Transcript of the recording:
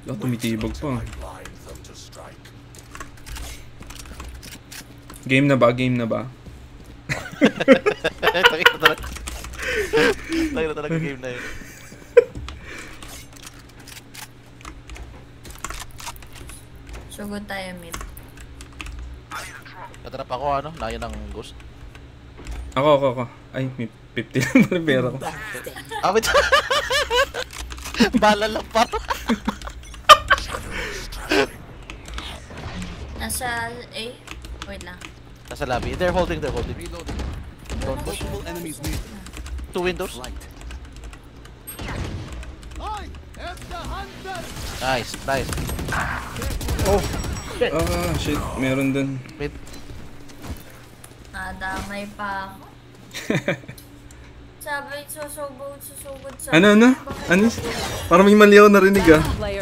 Tumitibag pa. Game na ba? Game na ba? Tayo na talaga game na yun. Sugod tayo mid. Natrap ako ano, layo ng ghost. Ako. Ay, may 50 lang pala pera ko. Wait. Bala lang pa. Nasa A. Wait lang. Nasa lobby. They're holding. Don't push. Multiple enemies near. 2 windows. Nice. Oh! Shit. Meron dun. Mid. Nadamay pa ako. Sabi, susugod sa... Ano? Ano? Parang may mali ako narinig ah. Player